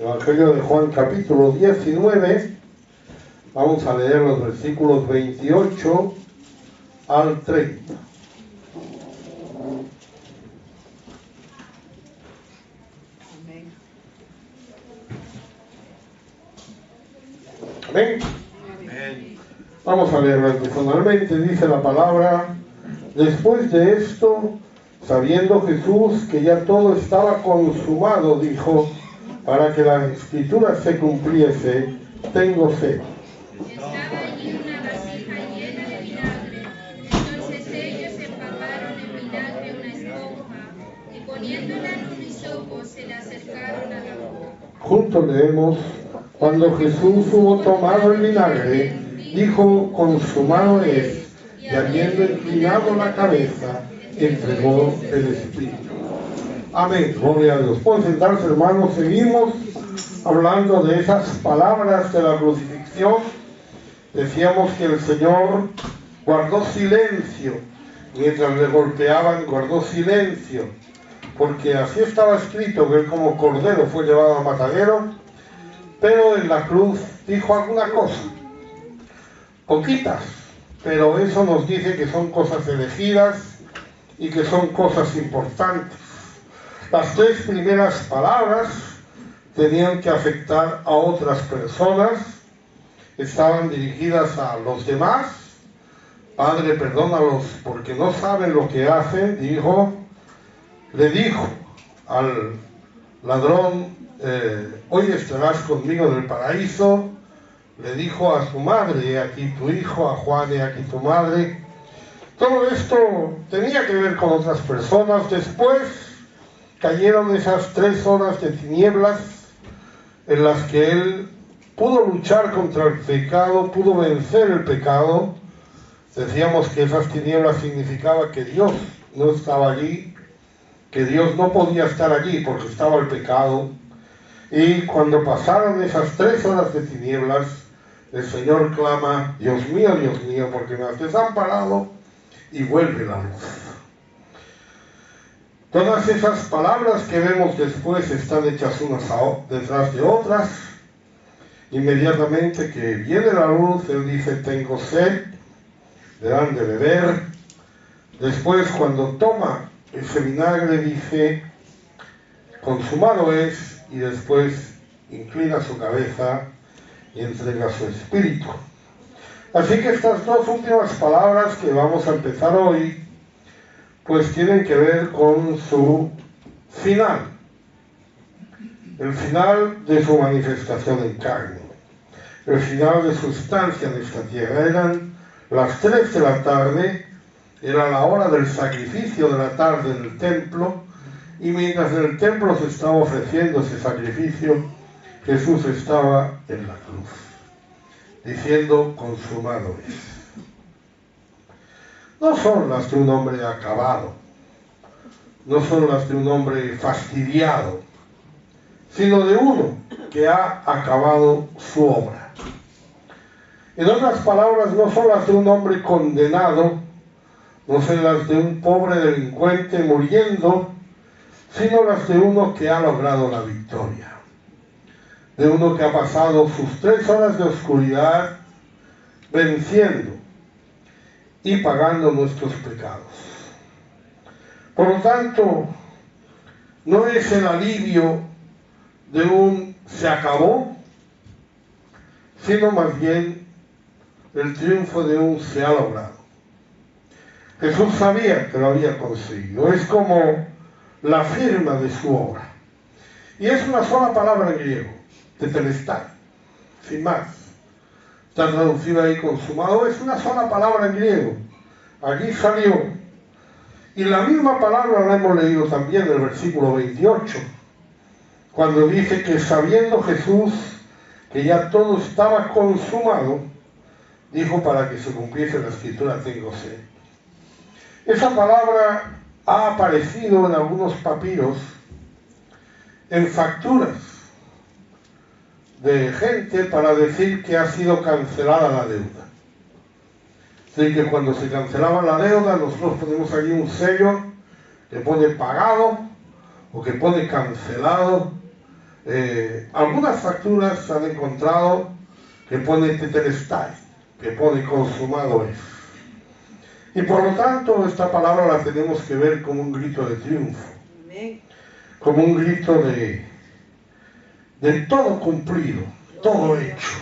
Evangelio de Juan capítulo 19, vamos a leer los versículos 28 al 30. Amén. Amén. Vamos a leerlo personalmente. Dice la palabra: después de esto, sabiendo Jesús que ya todo estaba consumado, dijo, para que la escritura se cumpliese, tengo sed. Estaba allí una vasija llena de vinagre. Entonces ellos empaparon en vinagre una esponja y poniéndola en un hisopo se la acercaron a la boca. Juntos leemos: cuando Jesús hubo tomado el vinagre, dijo, consumado es, y habiendo inclinado la cabeza, entregó el Espíritu. Amén. Gloria a Dios. Pueden sentarse, hermanos. Seguimos hablando de esas palabras de la crucifixión. Decíamos que el Señor guardó silencio mientras le golpeaban, guardó silencio, porque así estaba escrito que él como cordero fue llevado al matadero, pero en la cruz dijo alguna cosa, poquitas, pero eso nos dice que son cosas elegidas y que son cosas importantes. Las tres primeras palabras tenían que afectar a otras personas, estaban dirigidas a los demás. Padre, perdónalos porque no saben lo que hacen, le dijo al ladrón, hoy estarás conmigo en el paraíso. Le dijo a su madre, he aquí tu hijo, a Juan, he aquí tu madre. Todo esto tenía que ver con otras personas. Después cayeron esas 3 horas de tinieblas en las que él pudo luchar contra el pecado, pudo vencer el pecado. Decíamos que esas tinieblas significaba que Dios no estaba allí, que Dios no podía estar allí porque estaba el pecado. Y cuando pasaron esas 3 horas de tinieblas, el Señor clama, Dios mío, porque me has desamparado, y vuelve la luz. Todas esas palabras que vemos después están hechas unas detrás de otras. Inmediatamente que viene la luz, él dice, tengo sed, le dan de beber. Después, cuando toma ese vinagre, dice, consumado es, y después inclina su cabeza y entrega su espíritu. Así que estas 2 últimas palabras que vamos a empezar hoy, pues tienen que ver con su final, el final de su manifestación en carne, el final de su estancia en esta tierra. Eran las 3 de la tarde, era la hora del sacrificio de la tarde en el templo, y mientras en el templo se estaba ofreciendo ese sacrificio, Jesús estaba en la cruz, diciendo, consumado es. No son las de un hombre acabado, no son las de un hombre fastidiado, sino de uno que ha acabado su obra. En otras palabras, no son las de un hombre condenado, no son las de un pobre delincuente muriendo, sino las de uno que ha logrado la victoria, de uno que ha pasado sus 3 horas de oscuridad venciendo y pagando nuestros pecados. Por lo tanto, no es el alivio de un se acabó, sino más bien el triunfo de un se ha logrado. Jesús sabía que lo había conseguido, es como la firma de su obra. Y es una sola palabra en griego, tetelestai, sin más. Está traducido ahí consumado, es una sola palabra en griego. Aquí salió. Y la misma palabra la hemos leído también en el versículo 28, cuando dice que sabiendo Jesús que ya todo estaba consumado, dijo para que se cumpliese la escritura, tengo sed. Esa palabra ha aparecido en algunos papiros, en facturas de gente para decir que ha sido cancelada la deuda. Así que cuando se cancelaba la deuda, nosotros ponemos allí un sello que pone pagado o que pone cancelado, Algunas facturas se han encontrado que pone tetelestai, que pone consumado es. Y por lo tanto esta palabra la tenemos que ver como un grito de triunfo, como un grito de todo cumplido, todo hecho.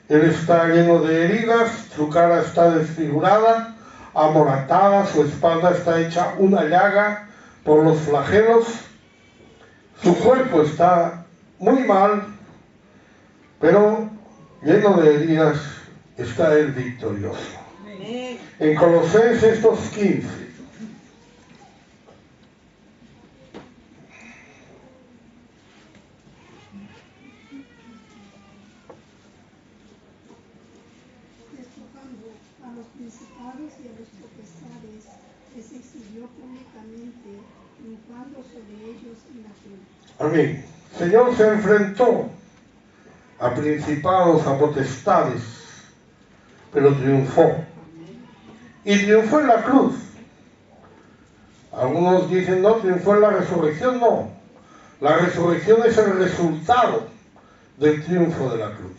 Él está lleno de heridas, su cara está desfigurada, amoratada, su espalda está hecha una llaga por los flagelos, su cuerpo está muy mal, pero lleno de heridas está él victorioso. En Colosenses 2:15. Despojando a los principados y a los potestades, les exhibió públicamente, triunfando sobre ellos en la cruz. Amén. El Señor se enfrentó a principados, a potestades, pero triunfó. Y triunfó en la cruz. Algunos dicen, no, triunfó en la resurrección. No. La resurrección es el resultado del triunfo de la cruz.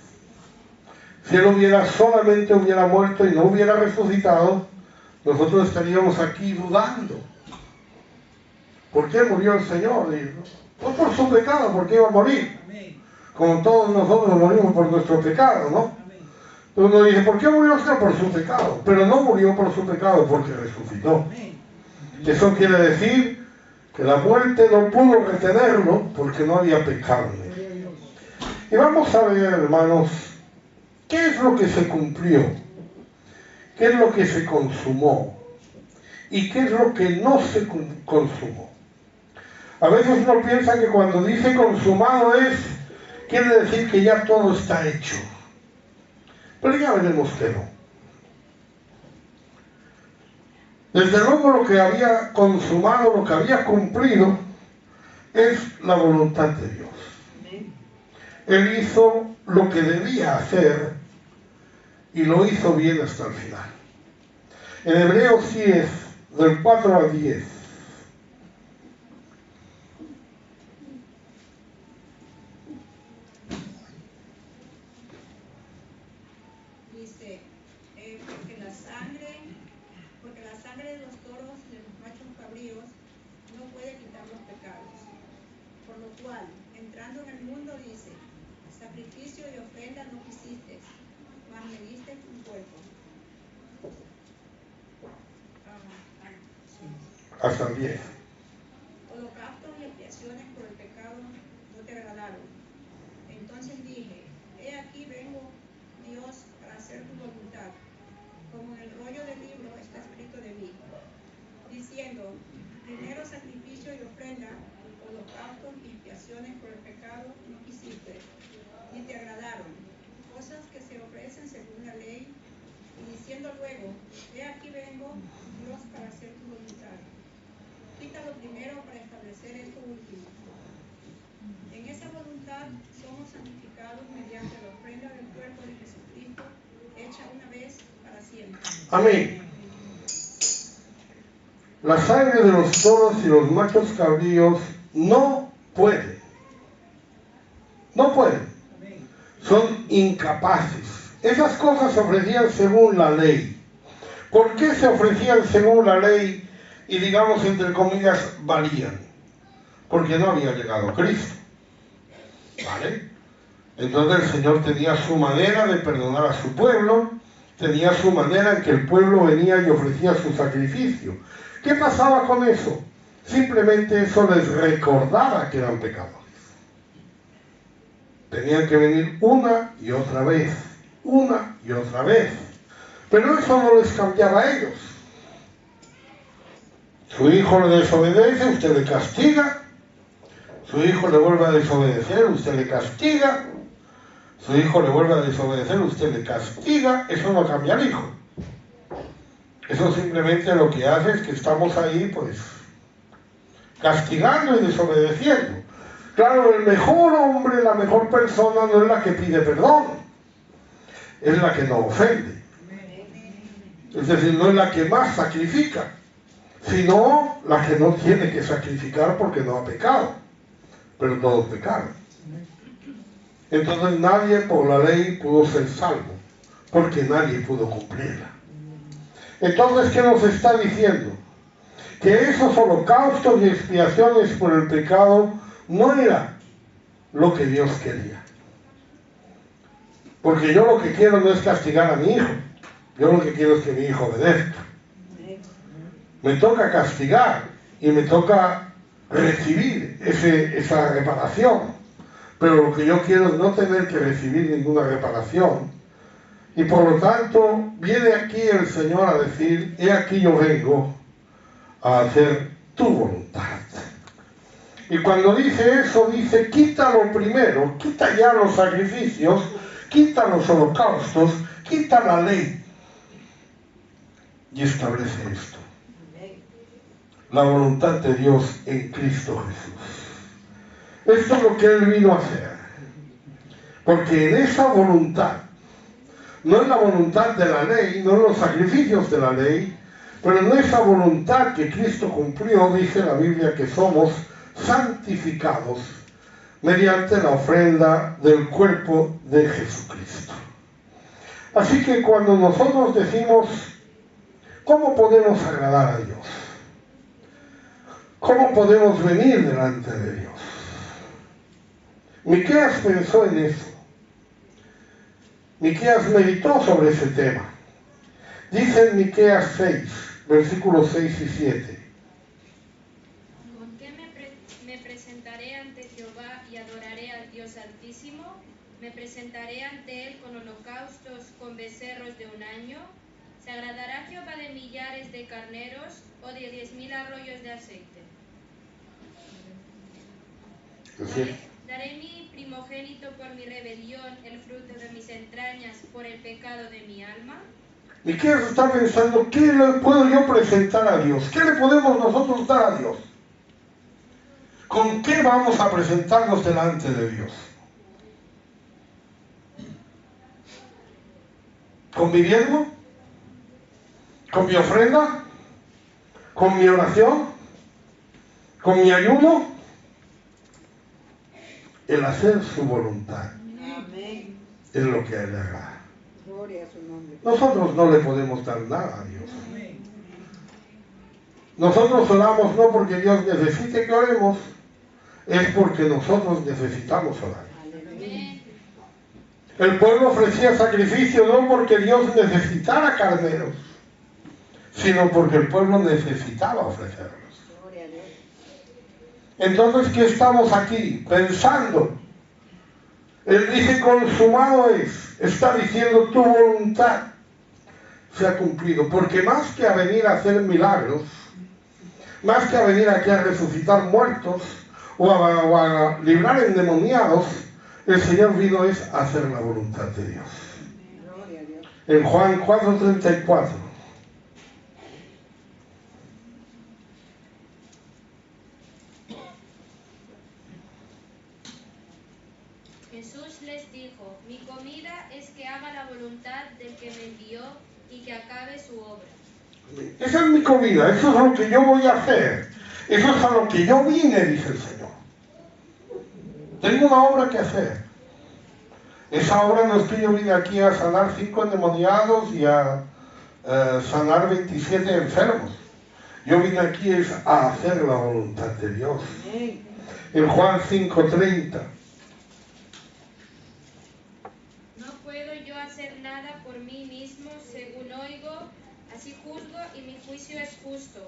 Si Él solamente hubiera muerto y no hubiera resucitado, nosotros estaríamos aquí dudando. ¿Por qué murió el Señor? No por su pecado, porque iba a morir. Como todos nosotros morimos por nuestro pecado, ¿no? Uno dice, ¿por qué murió usted? Por su pecado. Pero no murió por su pecado, porque resucitó. Eso quiere decir que la muerte no pudo retenerlo, porque no había pecado en él. Y vamos a ver, hermanos, ¿qué es lo que se cumplió? ¿Qué es lo que se consumó? ¿Y qué es lo que no se consumó? A veces uno piensa que cuando dice consumado quiere decir que ya todo está hecho. Pero ya veremos que no. Desde luego lo que había consumado, lo que había cumplido, es la voluntad de Dios. Él hizo lo que debía hacer y lo hizo bien hasta el final. En Hebreos 10, del 4 al 10. Dice, porque la sangre de los toros y de los machos cabríos no puede quitar los pecados. Por lo cual, entrando en el mundo, dice, sacrificio y ofrenda no quisiste, mas me diste un cuerpo. Hasta el 10. Holocaustos y expiaciones por el pecado no te agradaron. Entonces dije, he aquí vengo, Dios, para hacer tu voluntad. Como en el rollo del libro está escrito de mí, diciendo, primero sacrificio y ofrenda, holocaustos y expiaciones por el pecado no quisiste, ni te agradaron, cosas que se ofrecen según la ley, y diciendo luego, he aquí vengo, Dios, para hacer tu voluntad. Quítalo primero para establecer esto último. En esa voluntad somos santificados mediante la ofrenda del cuerpo de Jesucristo, hecha una vez para siempre. Amén. La sangre de los toros y los machos cabríos no puede. No pueden. Son incapaces. Esas cosas se ofrecían según la ley. ¿Por qué se ofrecían según la ley y, digamos, entre comillas, valían? Porque no había llegado Cristo. ¿Vale? Entonces el Señor tenía su manera de perdonar a su pueblo, tenía su manera en que el pueblo venía y ofrecía su sacrificio. ¿Qué pasaba con eso? Simplemente eso les recordaba que eran pecadores. Tenían que venir una y otra vez, pero eso no les cambiaba a ellos. Su hijo le desobedece, usted le castiga. Su hijo le vuelve a desobedecer, usted le castiga. Su hijo le vuelve a desobedecer, usted le castiga. Eso no cambia al hijo. Eso simplemente lo que hace es que estamos ahí, pues, castigando y desobedeciendo. Claro, el mejor hombre, la mejor persona no es la que pide perdón, es la que no ofende. Es decir, no es la que más sacrifica, sino la que no tiene que sacrificar porque no ha pecado. Pero todos pecaron. Entonces nadie por la ley pudo ser salvo, porque nadie pudo cumplirla. Entonces, ¿qué nos está diciendo? Que esos holocaustos y expiaciones por el pecado no era lo que Dios quería. Porque yo lo que quiero no es castigar a mi hijo, yo lo que quiero es que mi hijo obedezca. Me toca castigar y me toca recibir esa reparación, pero lo que yo quiero es no tener que recibir ninguna reparación. Y por lo tanto viene aquí el Señor a decir: he aquí yo vengo a hacer tu voluntad. Y cuando dice eso, dice: quita lo primero, quita ya los sacrificios, quita los holocaustos, quita la ley y establece esto: la voluntad de Dios en Cristo Jesús. Esto es lo que Él vino a hacer, porque en esa voluntad, no en la voluntad de la ley, no en los sacrificios de la ley, pero en esa voluntad que Cristo cumplió, dice la Biblia que somos santificados mediante la ofrenda del cuerpo de Jesucristo. Así que cuando nosotros decimos: ¿cómo podemos agradar a Dios? ¿Cómo podemos venir delante de Dios? Miqueas pensó en eso. Miqueas meditó sobre ese tema. Dice en Miqueas 6, versículos 6 y 7. ¿Con qué me presentaré ante Jehová y adoraré al Dios Altísimo? ¿Me presentaré ante Él con holocaustos, con becerros de un año? ¿Se agradará Jehová de millares de carneros o de 10,000 arroyos de aceite? ¿Daré mi primogénito por mi rebelión, el fruto de mis entrañas por el pecado de mi alma? Miqueas está pensando: ¿qué le puedo yo presentar a Dios? ¿Qué le podemos nosotros dar a Dios? ¿Con qué vamos a presentarnos delante de Dios? ¿Con mi diezmo? ¿Con mi ofrenda? ¿Con mi oración? ¿Con mi ayuno? El hacer su voluntad. Amén. Es lo que a Él le agrada. Gloria a su nombre. Nosotros no le podemos dar nada a Dios. Nosotros oramos no porque Dios necesite que oremos, es porque nosotros necesitamos orar. Amén. El pueblo ofrecía sacrificio no porque Dios necesitara carneros, sino porque el pueblo necesitaba ofrecerlos. Entonces, ¿qué estamos aquí pensando? Él dice: consumado es. Está diciendo: tu voluntad se ha cumplido. Porque más que a venir a hacer milagros, más que a venir aquí a resucitar muertos o a librar endemoniados, el Señor vino es a hacer la voluntad de Dios. En Juan 4:34. Jesús les dijo: mi comida es que haga la voluntad del que me envió y que acabe su obra. Esa es mi comida, eso es lo que yo voy a hacer. Eso es a lo que yo vine, dice el Señor. Tengo una obra que hacer. Esa obra no es que yo vine aquí a sanar 5 endemoniados y a sanar 27 enfermos. Yo vine aquí es a hacer la voluntad de Dios. En Juan 5:30. No puedo yo hacer nada por mí mismo, según oigo, así juzgo y mi juicio es justo,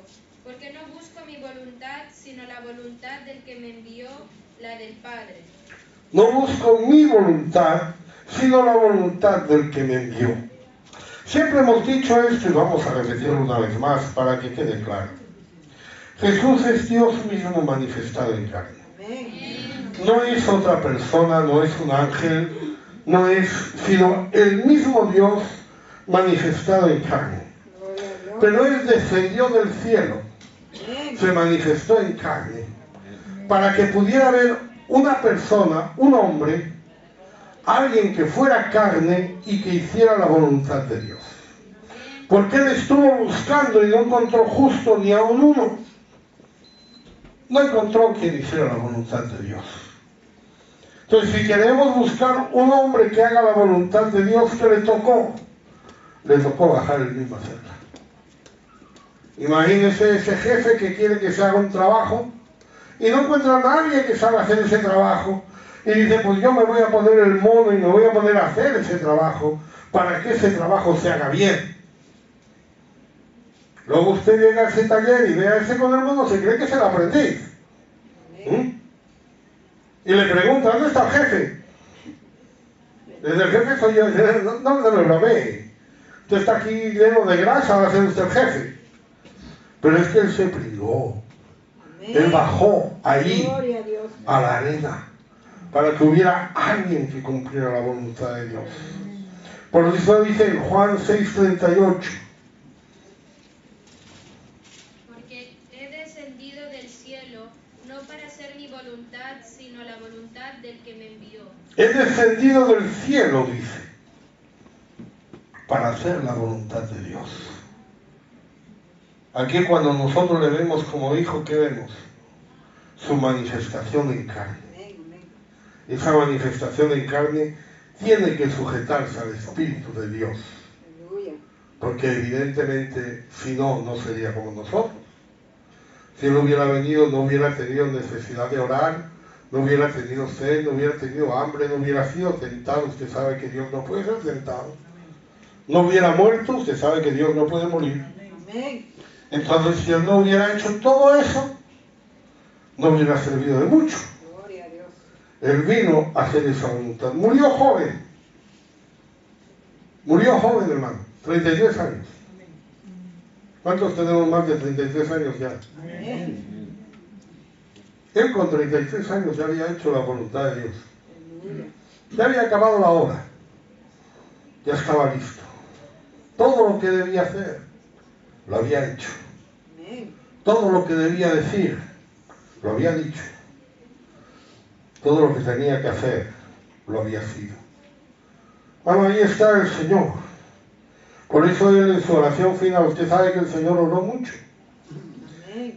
porque no busco mi voluntad, sino la voluntad del que me envió, la del Padre. No busco mi voluntad, sino la voluntad del que me envió. Siempre hemos dicho esto y vamos a repetirlo una vez más para que quede claro. Jesús es Dios mismo manifestado en carne. No es otra persona, no es un ángel, no es, sino el mismo Dios manifestado en carne. Pero Él descendió del cielo, se manifestó en carne, para que pudiera haber una persona, un hombre, alguien que fuera carne y que hiciera la voluntad de Dios. Porque Él estuvo buscando y no encontró justo ni a un uno. No encontró quien hiciera la voluntad de Dios. Entonces, si queremos buscar un hombre que haga la voluntad de Dios, ¿qué le tocó? Le tocó bajar el mismo a hacerla. Imagínese ese jefe que quiere que se haga un trabajo y no encuentra a nadie que sabe hacer ese trabajo. Y dice, pues yo me voy a poner el mono y me voy a poner a hacer ese trabajo para que ese trabajo se haga bien. Luego usted llega a ese taller y ve a ese con el mono, se cree que es el aprendiz. Y le pregunta, ¿dónde está el jefe? Desde el jefe soy yo. No me lo ve. Usted está aquí lleno de grasa, va a ser usted el jefe. Pero es que él se privó. Él bajó ahí, a la arena, para que hubiera alguien que cumpliera la voluntad de Dios. Por eso dice en Juan 6:38. Porque he descendido del cielo, no para hacer mi voluntad, sino la voluntad del que me envió. He descendido del cielo, dice, para hacer la voluntad de Dios. Aquí cuando nosotros le vemos como hijo, ¿qué vemos? Su manifestación en carne. Esa manifestación en carne tiene que sujetarse al Espíritu de Dios. Porque evidentemente, si no, no sería como nosotros. Si Él hubiera venido, no hubiera tenido necesidad de orar, no hubiera tenido sed, no hubiera tenido hambre, no hubiera sido tentado. Usted sabe que Dios no puede ser tentado. No hubiera muerto, usted sabe que Dios no puede morir. Entonces, si Él no hubiera hecho todo eso, no hubiera servido de mucho. Él vino a hacer esa voluntad. Murió joven. Murió joven, hermano. 33 años. ¿Cuántos tenemos más de 33 años ya? Él con 33 años ya había hecho la voluntad de Dios. Ya había acabado la obra. Ya estaba listo. Todo lo que debía hacer, lo había hecho. Todo lo que debía decir, lo había dicho. Todo lo que tenía que hacer, lo había sido. Bueno, ahí está el Señor. Por eso Él en su oración final, usted sabe que el Señor oró mucho.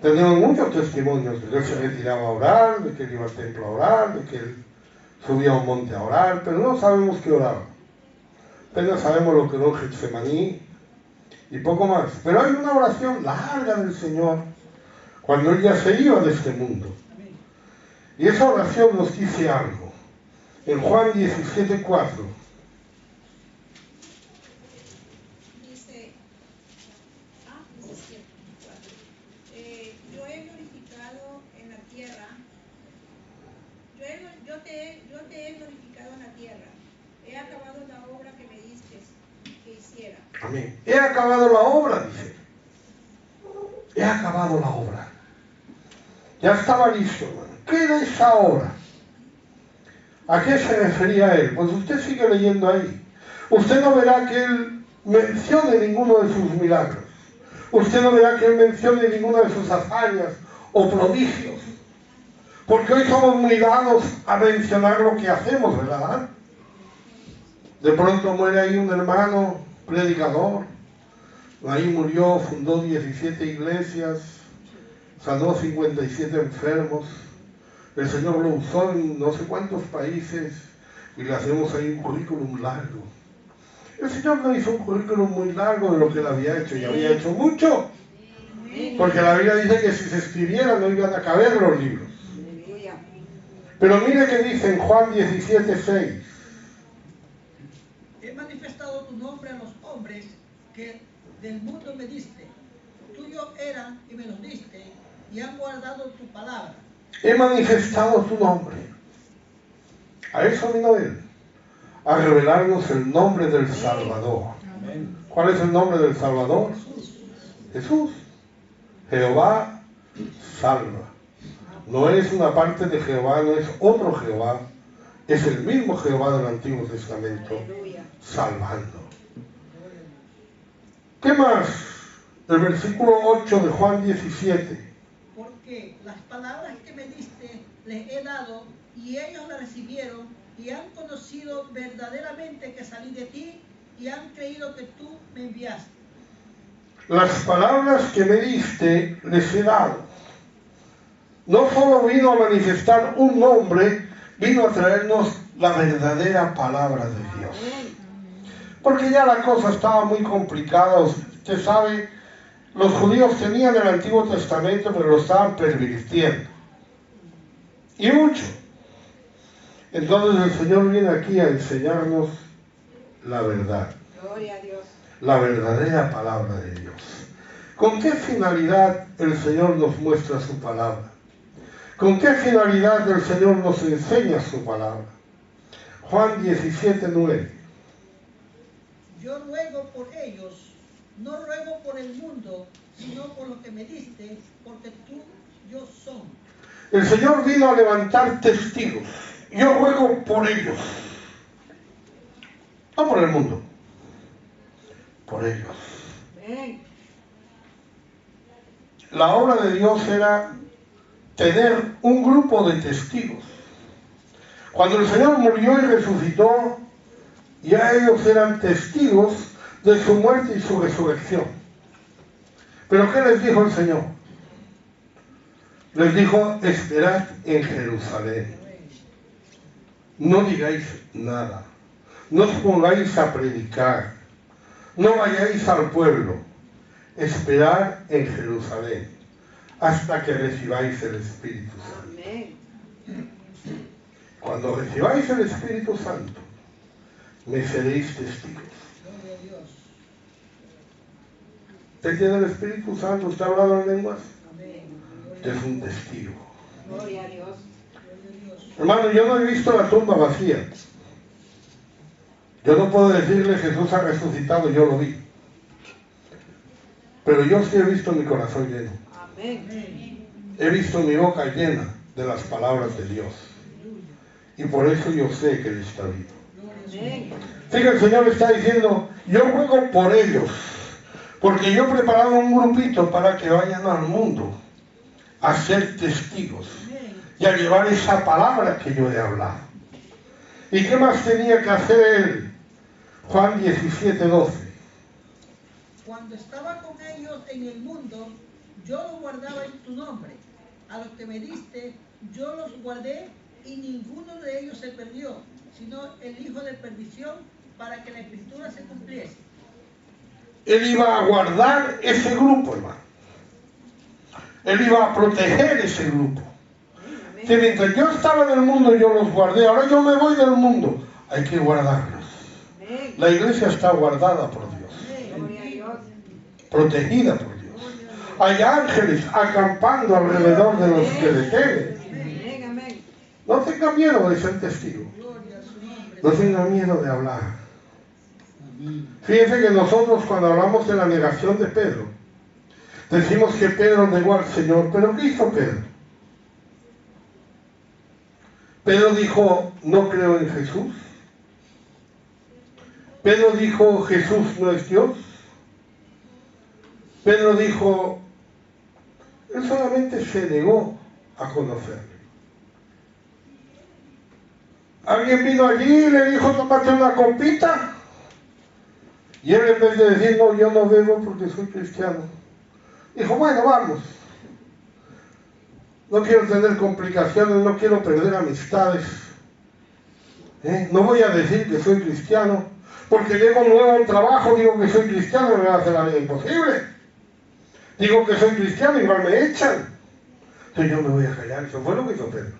Tenemos muchos testimonios de que Él se retiraba a orar, de que Él iba al templo a orar, de que Él subía a un monte a orar, pero no sabemos qué oraba. Apenas sabemos lo que oró en Getsemaní y poco más. Pero hay una oración larga del Señor cuando Él ya se iba de este mundo. Y esa oración nos dice algo. En Juan 17:4. Dice, 17:4. Yo he glorificado en la tierra. Yo te he glorificado en la tierra. He acabado la obra que me diste que hiciera. Amén. He acabado la obra, dice. He acabado la obra. Ya estaba listo, hermano. ¿Qué era esa obra? ¿A qué se refería Él? Pues usted sigue leyendo ahí. Usted no verá que Él mencione ninguno de sus milagros. Usted no verá que Él mencione ninguna de sus hazañas o prodigios. Porque hoy somos muy dados a mencionar lo que hacemos, ¿verdad? De pronto muere ahí un hermano predicador. Ahí murió, fundó 17 iglesias, sanó 57 enfermos. El Señor lo usó en no sé cuántos países y le hacemos ahí un currículum largo. El Señor no hizo un currículum muy largo de lo que Él había hecho, y había hecho mucho. Porque la Biblia dice que si se escribiera no iban a caber los libros. Pero mire que dice en Juan 17:6. He manifestado tu nombre a los hombres que del mundo me diste. Tuyo eran y me los diste, y han guardado tu palabra. He manifestado tu nombre. A eso vino Él, a revelarnos el nombre del Salvador. ¿Cuál es el nombre del Salvador? Jesús. Jehová salva. No es una parte de Jehová, no es otro Jehová. Es el mismo Jehová del Antiguo Testamento, salvando. ¿Qué más? El versículo 8 de Juan 17. Porque las palabras que me diste les he dado, y ellos las recibieron, y han conocido verdaderamente que salí de ti, y han creído que tú me enviaste. Las palabras que me diste les he dado. No solo vino a manifestar un nombre, vino a traernos la verdadera palabra de Dios. Porque ya la cosa estaba muy complicada. Usted sabe, los judíos tenían el Antiguo Testamento, pero lo estaban pervirtiendo. Y mucho. Entonces el Señor viene aquí a enseñarnos la verdad. Gloria a Dios. La verdadera palabra de Dios. ¿Con qué finalidad el Señor nos muestra su palabra? ¿Con qué finalidad el Señor nos enseña su palabra? Juan 17:9. Yo ruego por ellos, no ruego por el mundo, sino por lo que me diste, porque tú, yo son. El Señor vino a levantar testigos. Yo ruego por ellos. No por el mundo. Por ellos. Amén. La obra de Dios era tener un grupo de testigos. Cuando el Señor murió y resucitó, ya ellos eran testigos de su muerte y su resurrección. ¿Pero qué les dijo el Señor? Les dijo, esperad en Jerusalén. No digáis nada. No os pongáis a predicar. No vayáis al pueblo. Esperad en Jerusalén hasta que recibáis el Espíritu Santo. Amén. Cuando recibáis el Espíritu Santo, me seréis testigos. Gloria a Dios. ¿Usted tiene el Espíritu Santo? ¿Usted ha hablado en lenguas? Amén. Usted es un testigo. Gloria a Dios. Gloria a Dios. Hermano, yo no he visto la tumba vacía. Yo no puedo decirle Jesús ha resucitado, yo lo vi. Pero yo sí he visto mi corazón lleno. Amén. He visto mi boca llena de las palabras de Dios. Y por eso yo sé que Él está vivo. Amén. Así que el Señor está diciendo, yo ruego por ellos, porque yo he preparado un grupito para que vayan al mundo a ser testigos y a llevar esa palabra que yo he hablado. ¿Y qué más tenía que hacer Él? Juan 17:12. Cuando estaba con ellos en el mundo, yo los guardaba en tu nombre. A los que me diste, yo los guardé y ninguno de ellos se perdió, sino el hijo de perdición, para que la escritura se cumpliese. Él iba a guardar ese grupo, hermano. Él iba a proteger ese grupo. Si mientras yo estaba en el mundo, yo los guardé. Ahora yo me voy del mundo. Hay que guardarlos. Amén. La iglesia está guardada por Dios. Gloria a Dios. Protegida por Dios. Hay ángeles acampando alrededor de los que le temen. Amén. Amén. No tenga miedo de ser testigo. Gloria a su nombre. No tenga miedo de hablar. Fíjense que nosotros cuando hablamos de la negación de Pedro, decimos que Pedro negó al Señor. ¿Pero qué hizo Pedro? Pedro dijo, no creo en Jesús. Pedro dijo, Jesús no es Dios. Pedro dijo, él solamente se negó a conocerle. Alguien vino allí y le dijo, tómate una copita. Y él en vez de decir, no, yo no bebo porque soy cristiano, dijo, bueno, vamos. No quiero tener complicaciones, no quiero perder amistades. No voy a decir que soy cristiano, porque llego nuevo a un trabajo, digo que soy cristiano, me va a hacer la vida imposible. Digo que soy cristiano, igual me echan. Entonces yo me voy a callar. Eso fue lo que hizo Pedro.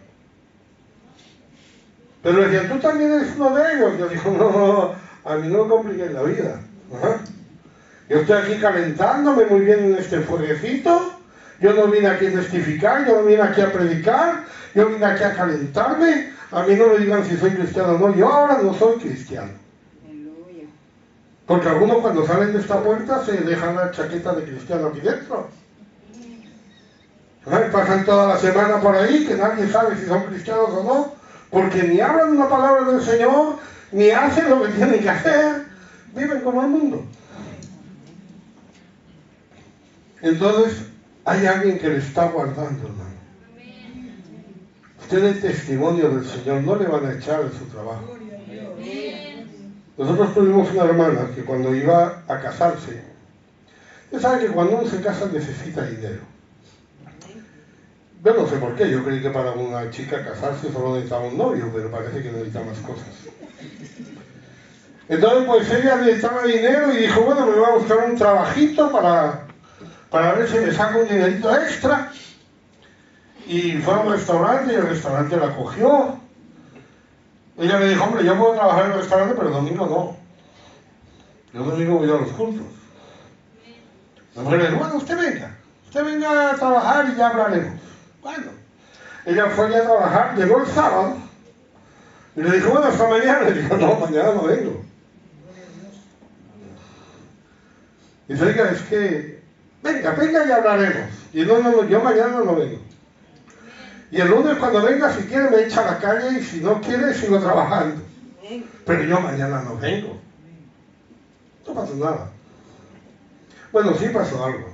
Pero decían, tú también eres uno de ellos. Yo digo, no, a mí no me compliquen la vida. Ajá. Yo estoy aquí calentándome muy bien en este fueguecito. Yo no vine aquí a testificar, yo no vine aquí a predicar, yo vine aquí a calentarme. A mí no me digan si soy cristiano o no. Yo ahora no soy cristiano. Aleluya. Porque algunos cuando salen de esta puerta se dejan la chaqueta de cristiano aquí dentro. Pasan toda la semana por ahí que nadie sabe si son cristianos o no, porque ni hablan una palabra del Señor, ni hacen lo que tienen que hacer, viven como el mundo. Entonces, hay alguien que le está guardando, hermano. Usted es testimonio del Señor, no le van a echar de su trabajo. Gloria a Dios. Nosotros tuvimos una hermana que cuando iba a casarse, usted sabe que cuando uno se casa necesita dinero. Yo no sé por qué, yo creí que para una chica casarse solo necesitaba un novio, pero parece que necesita más cosas. Entonces pues ella necesitaba dinero y dijo, bueno, me voy a buscar un trabajito para ver si me saco un dinerito extra. Y fue a un restaurante y el restaurante la cogió. Ella le dijo, hombre, yo puedo trabajar en el restaurante, pero el domingo no. Yo el domingo voy a los cultos. La mujer le dijo, bueno, usted venga a trabajar y ya hablaremos. Bueno, ella fue ya a trabajar, llegó el sábado y le dijo, bueno, hasta mañana. Le dijo, no, mañana no vengo. Y dice, oiga, es que, venga y hablaremos. Y no, yo mañana no vengo. Y el lunes cuando venga, si quiere, me echa a la calle y si no quiere, sigo trabajando. Pero yo mañana no vengo. No pasó nada. Bueno, sí pasó algo.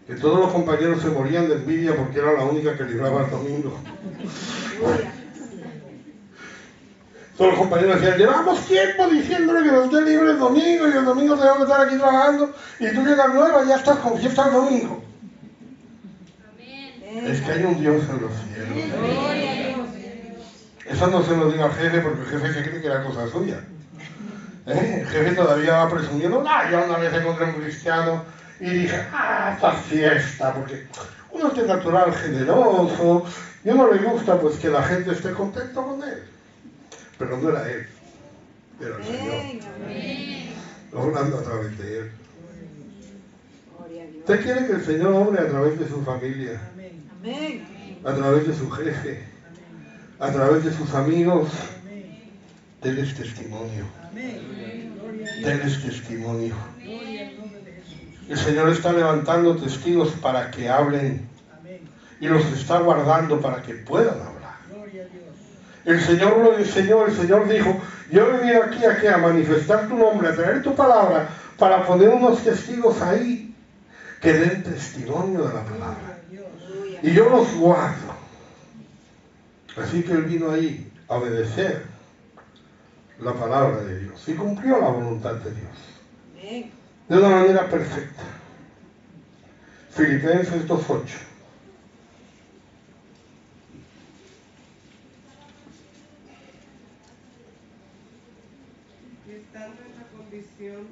Que todos los compañeros se morían de envidia porque era la única que libraba el domingo. Todos los compañeros decían, llevamos tiempo diciéndole que nos dé libre el domingo y el domingo tenemos que estar aquí trabajando y tú llegas nueva y ya estás con fiesta el domingo. Es que hay un Dios en los cielos. Eso no se lo diga al jefe porque el jefe se cree que era cosa suya. El jefe todavía va presumiendo, yo una vez encontré un cristiano y dije, esta fiesta, porque uno es de natural generoso y a uno le gusta pues que la gente esté contento con él. Pero no era él, era el Señor. Obrando a través de él. Usted quiere que el Señor obre a través de su familia, a través de su jefe, a través de sus amigos. Denles testimonio. Denles testimonio. El Señor está levantando testigos para que hablen y los está guardando para que puedan hablar. El Señor lo enseñó, el Señor dijo, yo he venido aquí a manifestar tu nombre, a traer tu palabra, para poner unos testigos ahí que den testimonio de la palabra. Y yo los guardo. Así que Él vino ahí a obedecer la palabra de Dios y cumplió la voluntad de Dios de una manera perfecta. Filipenses 2:8. Estando en la condición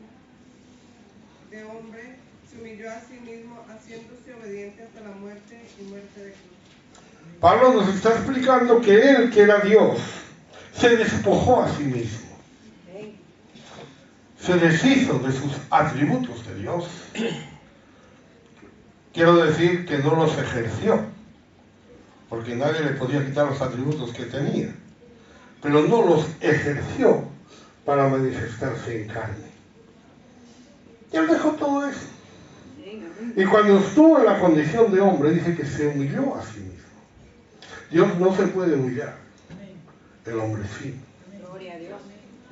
de hombre, se humilló a sí mismo, haciéndose obediente hasta la muerte y muerte de cruz. Pablo nos está explicando que él, que era Dios, se despojó a sí mismo. Se deshizo de sus atributos de Dios. Quiero decir que no los ejerció, porque nadie le podía quitar los atributos que tenía, pero no los ejerció para manifestarse en carne. Y él dejó todo eso. Y cuando estuvo en la condición de hombre, dice que se humilló a sí mismo. Dios no se puede humillar, el hombre sí.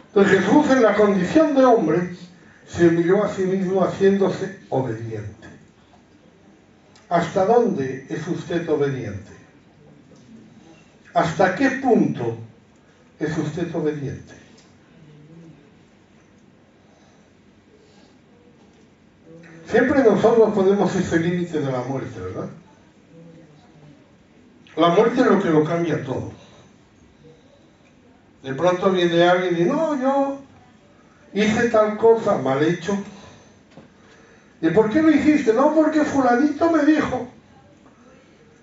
Entonces Jesús en la condición de hombre se humilló a sí mismo haciéndose obediente. ¿Hasta dónde es usted obediente? ¿Hasta qué punto es usted obediente? Siempre nosotros ponemos ese límite de la muerte, ¿verdad? La muerte es lo que lo cambia todo. De pronto viene alguien y no, yo hice tal cosa, mal hecho. ¿Y por qué lo hiciste? No, porque fulanito me dijo.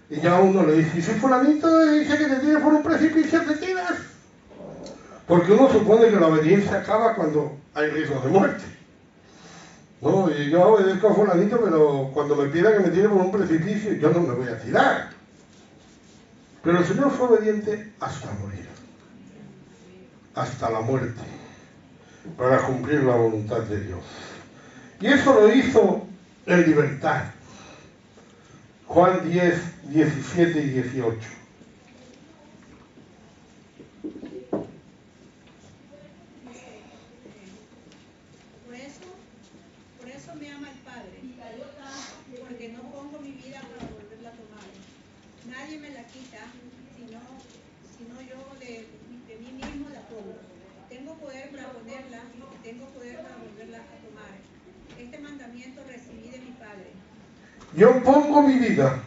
Y ya uno le dice, y si fulanito dice que te tires por un precipicio, te tiras. Porque uno supone que la obediencia acaba cuando hay riesgo de muerte. No, y yo obedezco a fulanito, pero cuando me pida que me tire por un precipicio, yo no me voy a tirar. Pero el Señor fue obediente hasta morir, hasta la muerte, para cumplir la voluntad de Dios. Y eso lo hizo en libertad. Juan 10, 17 y 18. Por eso me ama el Padre, porque no pongo mi vida para volverla a tomar. Nadie me la quita, sino yo de mí mismo la pongo. Tengo poder para ponerla y tengo poder para volverla a tomar. Este mandamiento recibí de mi Padre. Yo pongo mi vida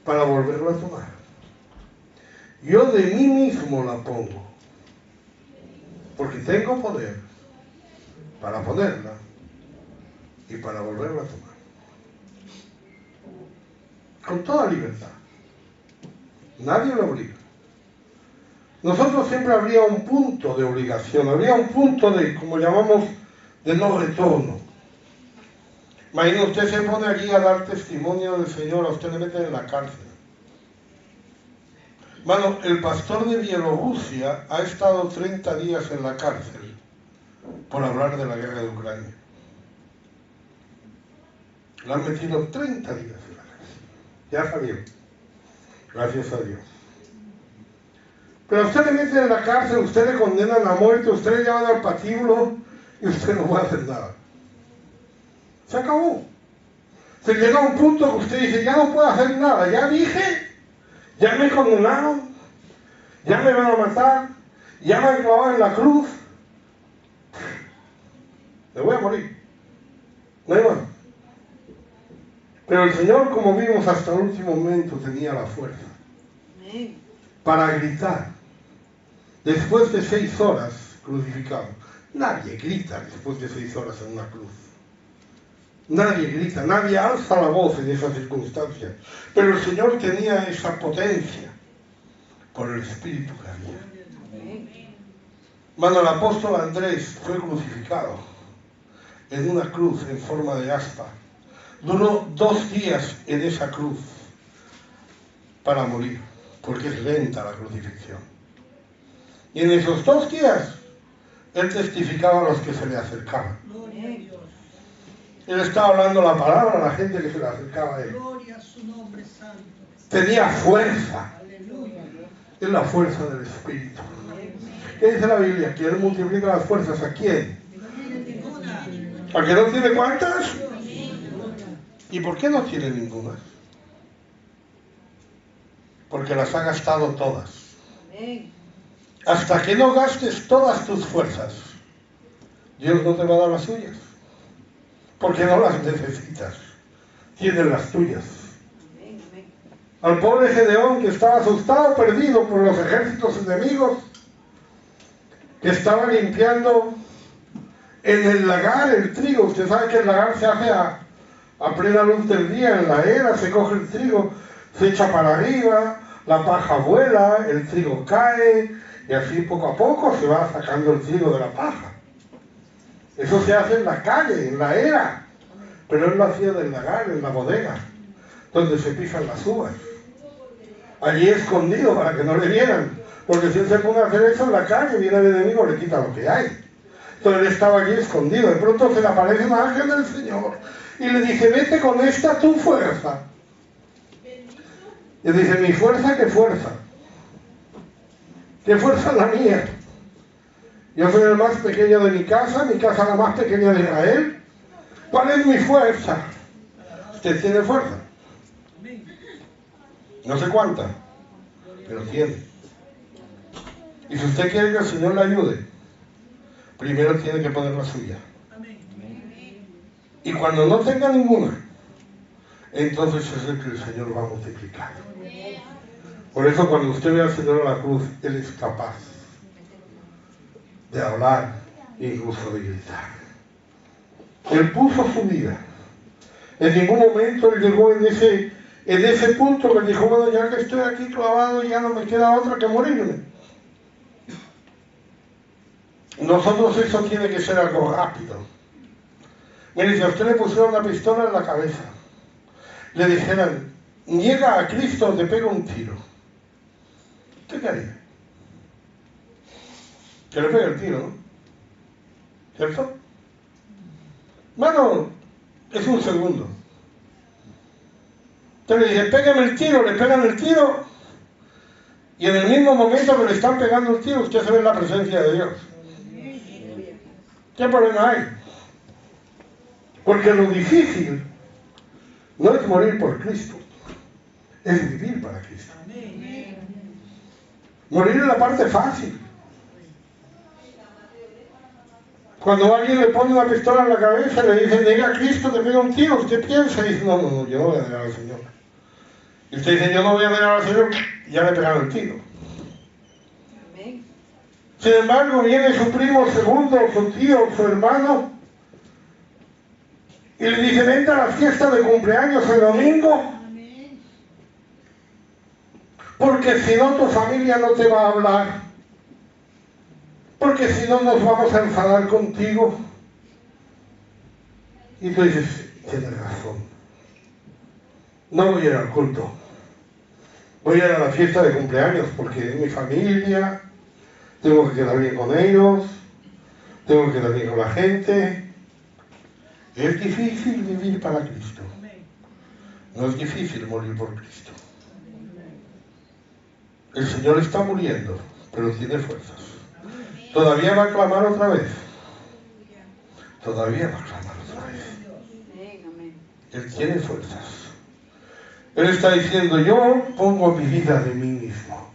para volverla a tomar. Yo de mí mismo la pongo, porque tengo poder para ponerla y para volverla a tomar. Con toda libertad. Nadie lo obliga. Nosotros siempre habría un punto de obligación, habría un punto de, como llamamos, de no retorno. Imagina, usted se pone aquí a dar testimonio del Señor, a usted le meten en la cárcel. Bueno, el pastor de Bielorrusia ha estado 30 días en la cárcel por hablar de la guerra de Ucrania. Lo han metido 30 días en la cárcel. Ya salió. Gracias a Dios. Pero a usted le meten en la cárcel, usted le condenan a muerte, usted le llevan al patíbulo y usted no va a hacer nada. Se acabó. Se llega a un punto que usted dice, ya no puedo hacer nada, ya dije, ya me condenaron, ya me van a matar, ya me han clavado en la cruz, me voy a morir. No hay más. Pero el Señor, como vimos hasta el último momento, tenía la fuerza para gritar. Después de 6 horas crucificado. Nadie grita después de 6 horas en una cruz. Nadie grita, nadie alza la voz en esas circunstancias. Pero el Señor tenía esa potencia por el Espíritu que había. Cuando el apóstol Andrés fue crucificado en una cruz en forma de aspa, duró 2 días en esa cruz para morir, porque es lenta la crucifixión. Y en esos 2 días, él testificaba a los que se le acercaban. Él estaba hablando la palabra a la gente que se le acercaba a él. Gloria a su nombre santo. Tenía fuerza. Aleluya. Es la fuerza del Espíritu. ¿Qué dice la Biblia? Que Él multiplica las fuerzas. ¿A quién? ¿A que no tiene cuántas? ¿Y por qué no tiene ninguna? Porque las ha gastado todas. Hasta que no gastes todas tus fuerzas, Dios no te va a dar las suyas. Porque no las necesitas. Tienes las tuyas. Al pobre Gedeón, que estaba asustado, perdido por los ejércitos enemigos, que estaba limpiando en el lagar el trigo. Usted sabe que el lagar se hace a plena luz del día, en la era, se coge el trigo, se echa para arriba, la paja vuela, el trigo cae, y así poco a poco se va sacando el trigo de la paja. Eso se hace en la calle, en la era, pero él lo hacía del lagar, en la bodega, donde se pisan las uvas. Allí escondido para que no le vieran, porque si él se pone a hacer eso en la calle, viene el enemigo, le quita lo que hay. Entonces él estaba allí escondido, de pronto se le aparece un ángel del Señor y le dice, vete con esta tu fuerza. Y dice, mi fuerza, ¿qué fuerza? ¿Qué fuerza es la mía? Yo soy el más pequeño de mi casa la más pequeña de Israel. ¿Cuál es mi fuerza? Usted tiene fuerza. No sé cuánta, pero tiene. Y si usted quiere que el Señor le ayude, primero tiene que poner la suya. Y cuando no tenga ninguna, entonces es el que el Señor va a multiplicar. Por eso cuando usted ve al Señor en la cruz, Él es capaz de hablar e incluso de gritar. Él puso su vida. En ningún momento Él llegó en ese punto que dijo, bueno, ya que estoy aquí clavado, ya no me queda otra que morirme. Nosotros eso tiene que ser algo rápido. Mire, si a usted le pusieron la pistola en la cabeza, le dijeran, niega a Cristo o te pega un tiro, ¿usted qué haría? Que le pegue el tiro, ¿no? ¿Cierto? Bueno, es un segundo. Entonces le dicen, pégame el tiro, le pegan el tiro, y en el mismo momento que le están pegando el tiro, usted se ve en la presencia de Dios. ¿Qué problema hay? Porque lo difícil no es morir por Cristo, es vivir para Cristo. Morir es la parte fácil. Cuando alguien le pone una pistola en la cabeza y le dice, niega a Cristo, te pega un tiro, usted piensa y dice, no, yo no voy a negar al Señor. Y usted dice, yo no voy a negar al Señor, y ya le pegaron el tiro. Amén. Sin embargo, viene su primo segundo, su tío, su hermano, y le dice, vente a la fiesta de cumpleaños el domingo, porque si no tu familia no te va a hablar, porque si no nos vamos a enfadar contigo. Y tú dices, tienes razón, no voy a ir al culto, voy a ir a la fiesta de cumpleaños, porque es mi familia, tengo que quedar bien con ellos, tengo que quedar bien con la gente. Es difícil vivir para Cristo. No es difícil morir por Cristo. El Señor está muriendo, pero tiene fuerzas. Todavía va a clamar otra vez. Todavía va a clamar otra vez. Él tiene fuerzas. Él está diciendo, yo pongo mi vida de mí mismo.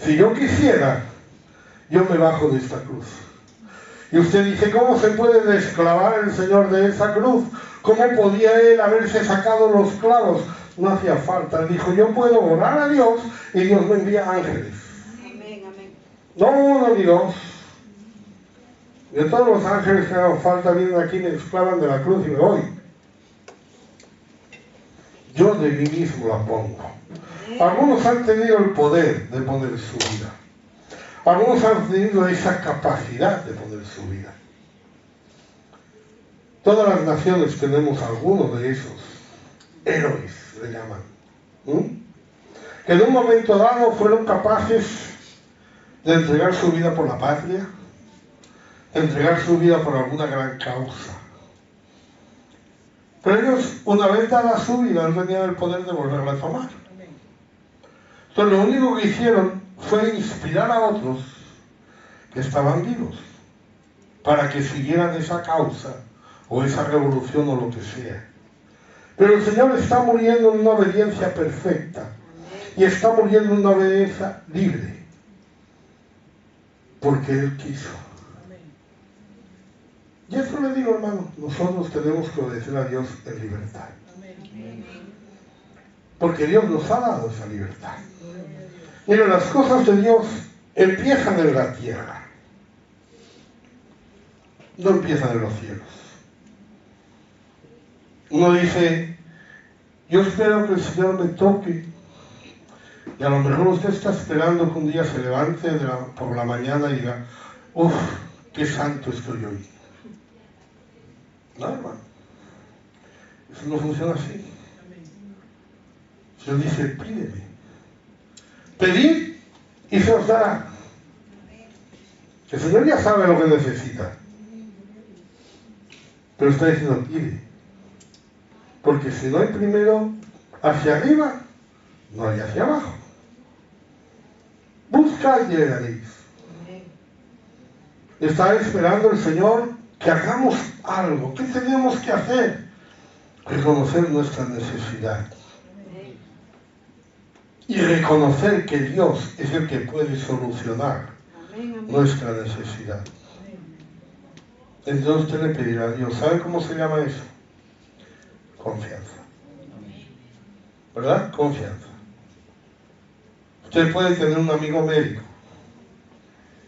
Si yo quisiera, yo me bajo de esta cruz. Y usted dice, ¿cómo se puede desclavar el Señor de esa cruz? ¿Cómo podía Él haberse sacado los clavos? No hacía falta. Él dijo, yo puedo orar a Dios y Dios me envía ángeles. Amén, amén. No Dios. De todos los ángeles que hagan falta vienen aquí, me desclavan de la cruz y me voy. Yo de mí mismo la pongo. Algunos han tenido el poder de poner su vida. Algunos han tenido esa capacidad de poner su vida. Todas las naciones tenemos algunos de esos héroes, le llaman, que en un momento dado fueron capaces de entregar su vida por la patria, de entregar su vida por alguna gran causa. Pero ellos, una vez dada su vida, no tenían el poder de volverla a tomar. Entonces lo único que hicieron fue inspirar a otros que estaban vivos para que siguieran esa causa o esa revolución o lo que sea. Pero el Señor está muriendo en una obediencia perfecta y está muriendo en una obediencia libre porque Él quiso. Y eso le digo, hermano, nosotros tenemos que obedecer a Dios en libertad, porque Dios nos ha dado esa libertad. Mira, las cosas de Dios empiezan en la tierra, no empiezan en los cielos. Uno dice, yo espero que el Señor me toque, y a lo mejor usted está esperando que un día se levante por la mañana y diga, uff, qué santo estoy hoy. No, hermano, eso no funciona así. El Señor dice, pídeme. Pedid y se os dará. El Señor ya sabe lo que necesita. Pero está diciendo, pide. Porque si no hay primero hacia arriba, no hay hacia abajo. Buscad y hallaréis. Está esperando el Señor que hagamos algo. ¿Qué tenemos que hacer? Reconocer nuestra necesidad. Y reconocer que Dios es el que puede solucionar nuestra necesidad. Entonces usted le pedirá a Dios. ¿Sabe cómo se llama eso? Confianza. ¿Verdad? Confianza. Usted puede tener un amigo médico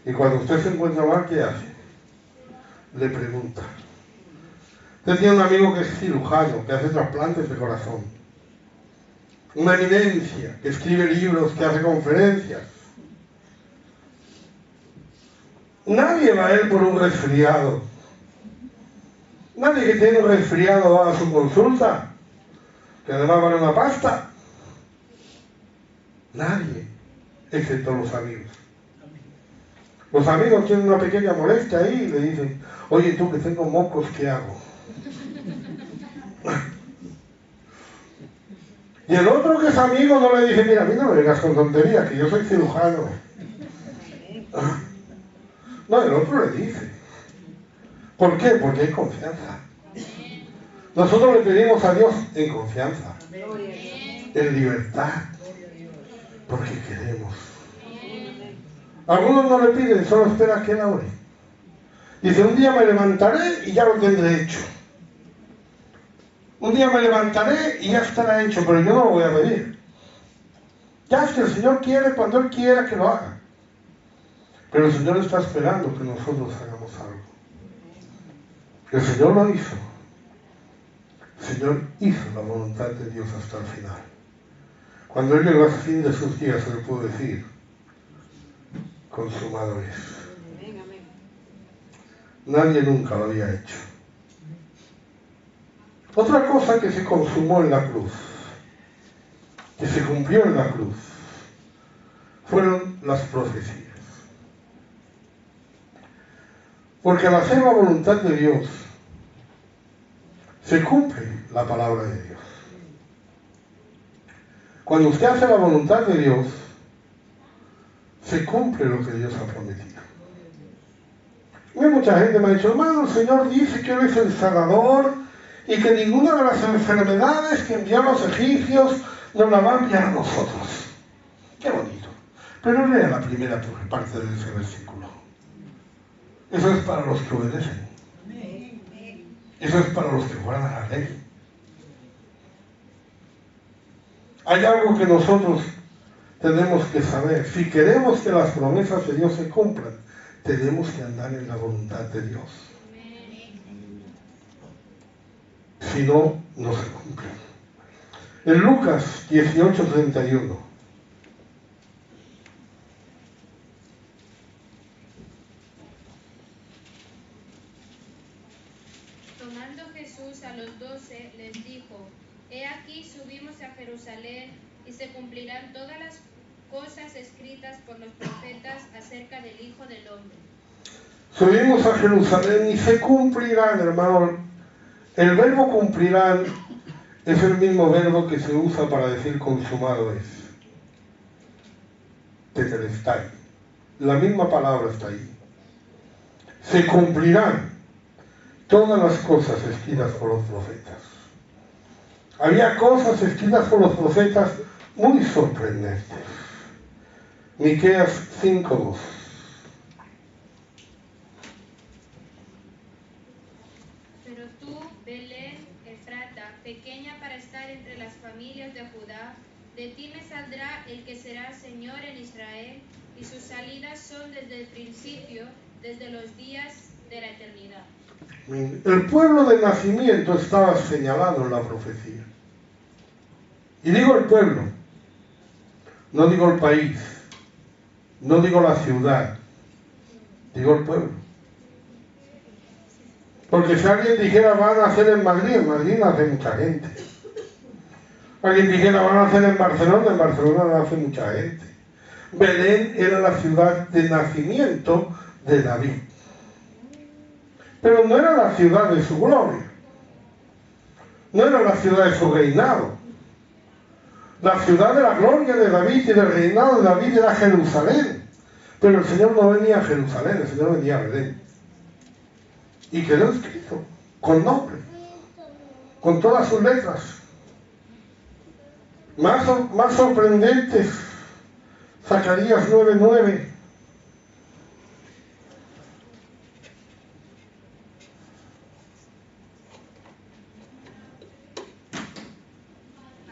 y cuando usted se encuentra mal, ¿qué hace? Le pregunta. Usted tiene un amigo que es cirujano, que hace trasplantes de corazón. Una eminencia, que escribe libros, que hace conferencias. Nadie va a él por un resfriado. Nadie que tiene un resfriado va a su consulta, que además vale una pasta. Nadie, excepto los amigos. Los amigos tienen una pequeña molestia ahí y le dicen, oye, tú que tengo mocos, ¿qué hago? Y el otro que es amigo no le dice, mira, a mí no me vengas con tonterías, que yo soy cirujano. No, el otro le dice. ¿Por qué? Porque hay confianza. Nosotros le pedimos a Dios en confianza, en libertad, porque queremos. Algunos no le piden, solo espera que Él ore. Dice, un día me levantaré y ya lo tendré hecho. Un día me levantaré y ya estará hecho, pero yo no lo voy a pedir. Ya es que el Señor quiere cuando Él quiera que lo haga. Pero el Señor está esperando que nosotros hagamos algo. El Señor lo hizo. El Señor hizo la voluntad de Dios hasta el final. Cuando Él llegó al fin de sus días, se le pudo decir, consumado es. Amén, amén. Nadie nunca lo había hecho. Otra cosa que se consumó en la cruz, que se cumplió en la cruz, fueron las profecías. Porque al hacer la voluntad de Dios, se cumple la palabra de Dios. Cuando usted hace la voluntad de Dios, se cumple lo que Dios ha prometido. Y mucha gente me ha dicho, hermano, el Señor dice que Él es el sanador y que ninguna de las enfermedades que envió a los egipcios nos la va a enviar a nosotros. Qué bonito. Pero lea la primera parte de ese versículo. Eso es para los que obedecen. Eso es para los que guardan la ley. Hay algo que nosotros tenemos que saber. Si queremos que las promesas de Dios se cumplan, tenemos que andar en la voluntad de Dios. Si no, no se cumplen. En Lucas 18:31. Tomando Jesús a los 12, les dijo, he aquí subimos a Jerusalén y se cumplirán todas las cosas escritas por los profetas acerca del Hijo del Hombre. Subimos a Jerusalén y se cumplirán, hermano. El verbo cumplirán es el mismo verbo que se usa para decir consumado es. Tetelestai. La misma palabra está ahí. Se cumplirán todas las cosas escritas por los profetas. Había cosas escritas por los profetas muy sorprendentes. Miqueas 5:2. Pero tú, Belén, Efrata, pequeña para estar entre las familias de Judá, de ti me saldrá el que será Señor en Israel, y sus salidas son desde el principio, desde los días de la eternidad. El pueblo de nacimiento estaba señalado en la profecía. Y digo el pueblo, no digo el país, no digo la ciudad, digo el pueblo. Porque si alguien dijera van a nacer en Madrid nace mucha gente. Alguien dijera van a nacer en Barcelona nace mucha gente. Belén era la ciudad de nacimiento de David. Pero no era la ciudad de su gloria. No era la ciudad de su reinado. La ciudad de la gloria de David y del reinado de David era Jerusalén. Pero el Señor no venía a Jerusalén, el Señor venía a Belén. Y quedó escrito, con nombre, con todas sus letras. Más sorprendentes, Zacarías 9:9.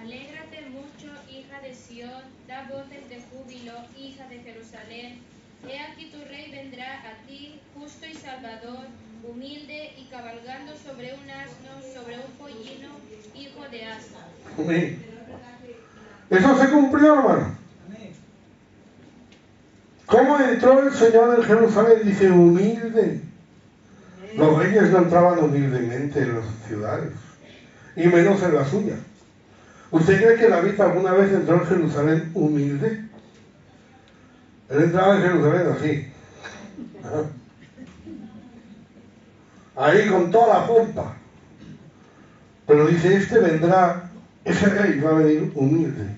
Alégrate mucho, hija de Sión, da voces de júbilo, hija de Jerusalén. He aquí tu rey vendrá a ti, justo y salvador, humilde y cabalgando sobre un asno, sobre un pollino, hijo de asno. Amén. Eso se cumplió, hermano. ¿Cómo entró el Señor en Jerusalén? Dice, humilde. Los reyes no entraban humildemente en las ciudades, y menos en la suya. ¿Usted cree que David alguna vez entró en Jerusalén humilde? Él entraba en Jerusalén así. Ahí con toda la pompa. Pero dice, vendrá, ese rey va a venir humilde.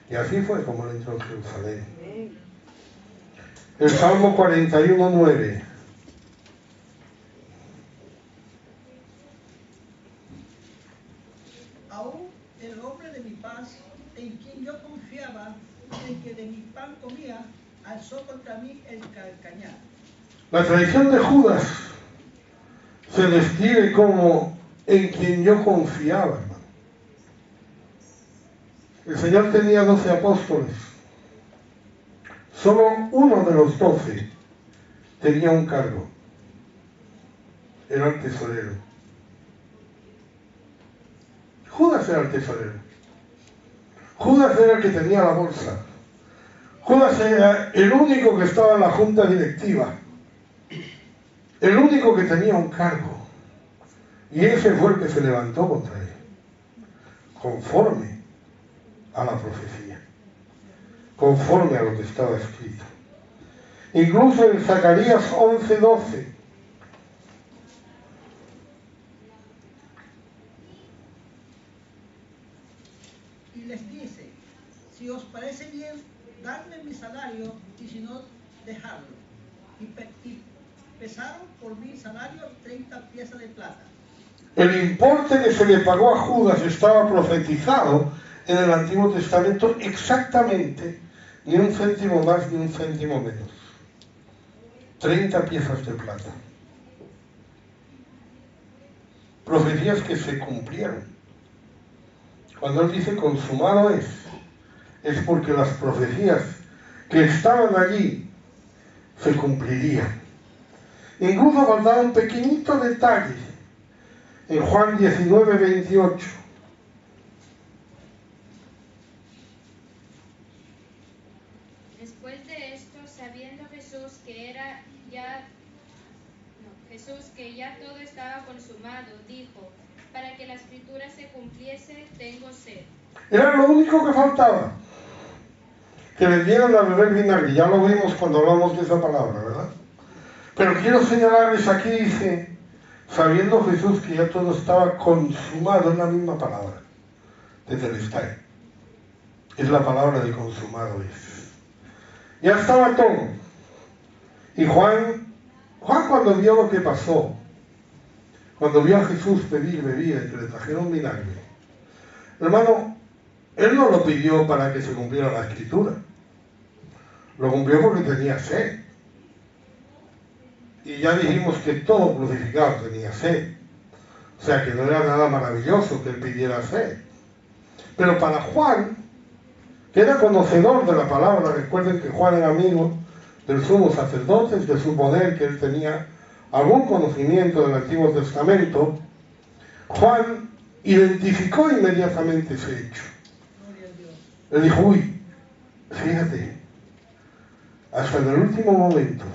Y así fue como él entró en Jerusalén. El Salmo 41:9. Aún el hombre de mi paz, en quien yo confiaba, el que de mi pan comía, alzó contra mí el calcañar. La tradición de Judas se describe como en quien yo confiaba, hermano. El Señor tenía 12 apóstoles. Solo uno de los 12 tenía un cargo. Era el tesorero. Judas era el tesorero. Judas era el que tenía la bolsa. Judas era el único que estaba en la junta directiva. El único que tenía un cargo. Y ese fue el que se levantó contra él. Conforme a la profecía. Conforme a lo que estaba escrito. Incluso en Zacarías 11:12. Y les dice, si os parece bien, dadme mi salario, y si no, dejadlo. Y pesaron por mi salario 30 piezas de plata. El importe que se le pagó a Judas estaba profetizado en el Antiguo Testamento exactamente, ni un céntimo más ni un céntimo menos. 30 piezas de plata. Profecías que se cumplieron. Cuando él dice consumado es porque las profecías que estaban allí se cumplirían. Incluso faltaba un pequeñito detalle en Juan 19:28. Después de esto, sabiendo Jesús que ya todo estaba consumado, dijo, para que la escritura se cumpliese, tengo sed. Era lo único que faltaba. Que le dieran a beber vinagre. Ya lo vimos cuando hablamos de esa palabra, ¿verdad? Pero quiero señalarles aquí, dice, sabiendo Jesús que ya todo estaba consumado, es la misma palabra de Telestai. Es la palabra de consumado es. Ya estaba todo. Y Juan cuando vio lo que pasó, cuando vio a Jesús pedir bebida y que le trajeron vinagre, hermano, él no lo pidió para que se cumpliera la escritura. Lo cumplió porque tenía sed. Y ya dijimos que todo crucificado tenía sed. O sea que no era nada maravilloso que él pidiera sed. Pero para Juan, que era conocedor de la palabra, recuerden que Juan era amigo del sumo sacerdote, de suponer que él tenía algún conocimiento del Antiguo Testamento, Juan identificó inmediatamente ese hecho. Él dijo, uy, fíjate, hasta en el último momento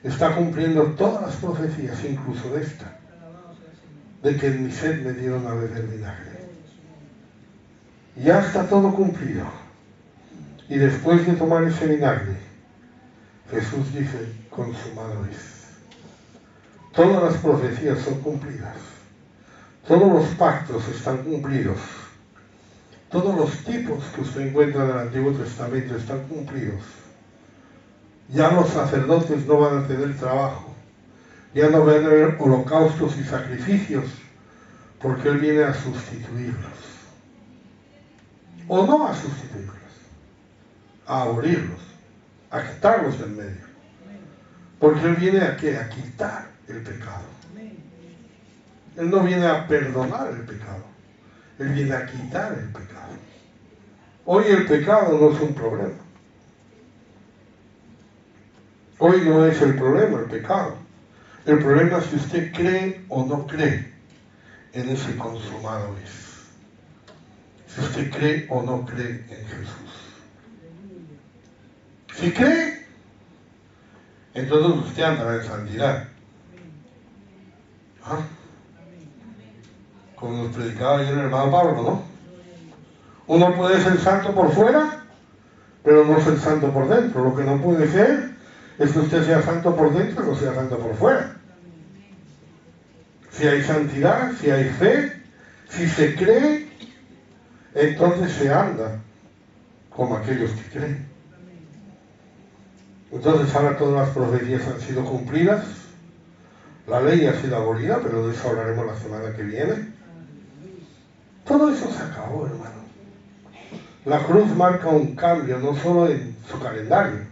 está cumpliendo todas las profecías, incluso de esta, de que en mi sed me dieron a beber vinagre. Ya está todo cumplido. Y después de tomar ese vinagre, Jesús dice, consumado es. Todas las profecías son cumplidas. Todos los pactos están cumplidos. Todos los tipos que usted encuentra en el Antiguo Testamento están cumplidos. Ya los sacerdotes no van a tener trabajo. Ya no van a haber holocaustos y sacrificios, porque Él viene a sustituirlos. O no a sustituirlos, a abolirlos, a quitarlos del medio. Porque Él viene a ¿qué? A quitar el pecado. Él no viene a perdonar el pecado. Él viene a quitar el pecado. Hoy el pecado no es un problema. Hoy no es el problema el pecado. El problema es si usted cree o no cree en ese consumado es. Si usted cree o no cree en Jesús. Si cree, entonces usted andará en santidad. ¿Ah? Como nos predicaba ayer el hermano Pablo, ¿no? Uno puede ser santo por fuera, pero no ser santo por dentro. Lo que no puede ser es que usted sea santo por dentro y no sea santo por fuera. Si hay santidad, si hay fe, si se cree, entonces se anda como aquellos que creen. Entonces ahora todas las profecías han sido cumplidas, la ley ha sido abolida, pero de eso hablaremos la semana que viene. Todo eso se acabó, hermano. La cruz marca un cambio, no solo en su calendario.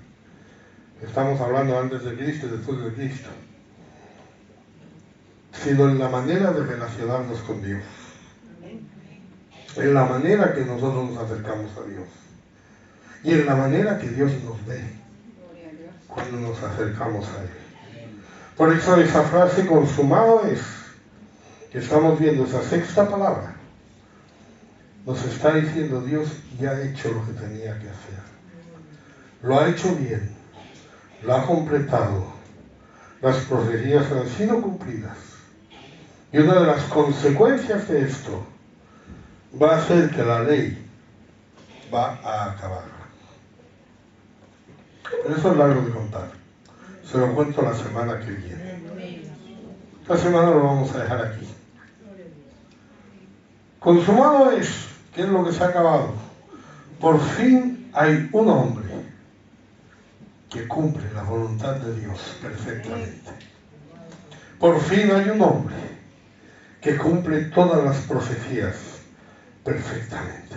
Estamos hablando antes de Cristo y después de Cristo. sino en la manera de relacionarnos con Dios. En la manera que nosotros nos acercamos a Dios. Y en la manera que Dios nos ve cuando nos acercamos a Él. Por eso esa frase consumado es, que estamos viendo esa sexta palabra, nos está diciendo Dios ya ha hecho lo que tenía que hacer. Lo ha hecho bien, lo ha completado. Las profecías han sido cumplidas. Y una de las consecuencias de esto va a ser que la ley va a acabar. Pero eso es largo de contar. Se lo cuento la semana que viene. Esta semana lo vamos a dejar aquí. Consumado es, ¿qué es lo que se ha acabado? Por fin hay un hombre que cumple la voluntad de Dios perfectamente. Por fin hay un hombre que cumple todas las profecías perfectamente.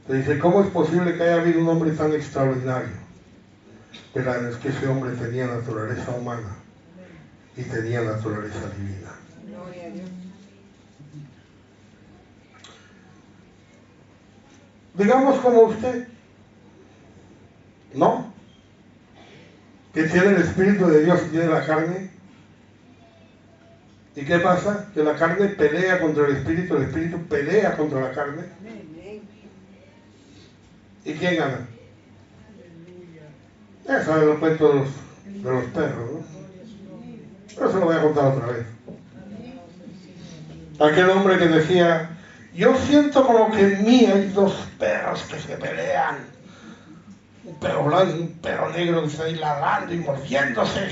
Te dice, ¿cómo es posible que haya habido un hombre tan extraordinario? Pero es que ese hombre tenía naturaleza humana y tenía naturaleza divina. Gloria a Dios. Digamos como usted, ¿no? Que tiene el Espíritu de Dios y tiene la carne. ¿Y qué pasa? Que la carne pelea contra el Espíritu pelea contra la carne. ¿Y quién gana? Eso es lo cuento de los perros, ¿no? Pero se lo voy a contar otra vez. Aquel hombre que decía, yo siento como que en mí hay dos perros que se pelean. Un perro blanco y un perro negro que está ahí ladrando y mordiéndose.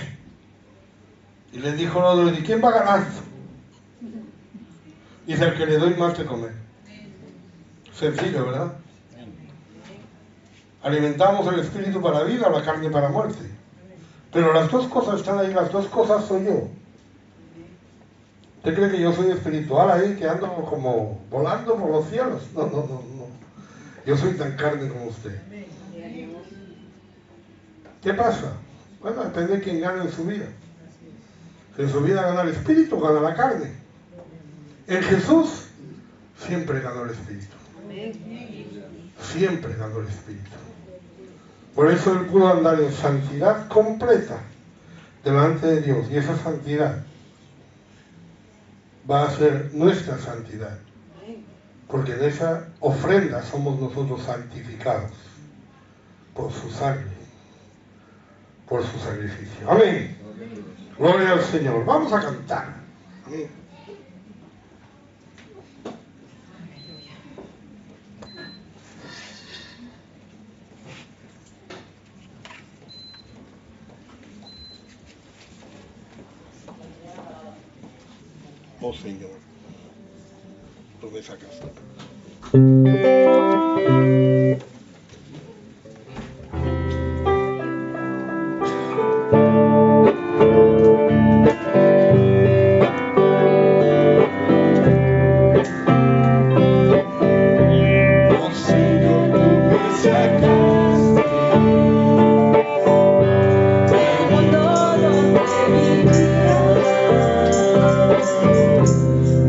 Y le dijo el otro, ¿y quién va a ganar? Dice, al que le doy más de comer. Sencillo, ¿verdad? Alimentamos el espíritu para vida o la carne para muerte. Pero las dos cosas están ahí, las dos cosas soy yo. ¿Usted cree que yo soy espiritual ahí, que ando como volando por los cielos? No. Yo soy tan carne como usted. ¿Qué pasa? Bueno, depende de quién gane en su vida. Si en su vida gana el espíritu, gana la carne. En Jesús siempre ganó el espíritu. Siempre ganó el espíritu. Por eso Él pudo andar en santidad completa delante de Dios. Y esa santidad va a ser nuestra santidad. Porque en esa ofrenda somos nosotros santificados por su sangre, por su sacrificio. Amén. Gloria al Señor. Vamos a cantar. Amén. Oh Señor, tú me sacas.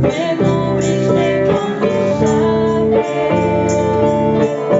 Me cubriste con tu sangre.